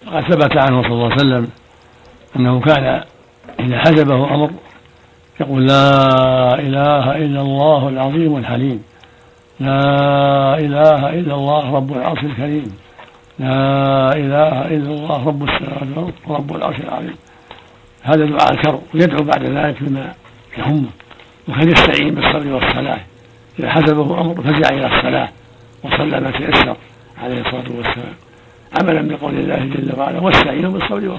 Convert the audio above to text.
وقد ثبت عنه صلى الله عليه وسلم أنه كان إذا حزبه أمر يقول: لا إله إلا الله العظيم الحليم، لا إله إلا الله رب العرش الكريم، لا إله إلا الله رب السماوات والأرض ورب العرش العظيم. هذا دعاء الكرب، ويدعو بعد ذلك بما يهمه، وكان يستعين بالصبر والصلاة إذا حزبه أمر فزع إلى الصلاة وصلى ما تيسر عليه الصلاة والسلام، عملا بقول الله جل وعلا: واستعينوا بالصبر والصلاة.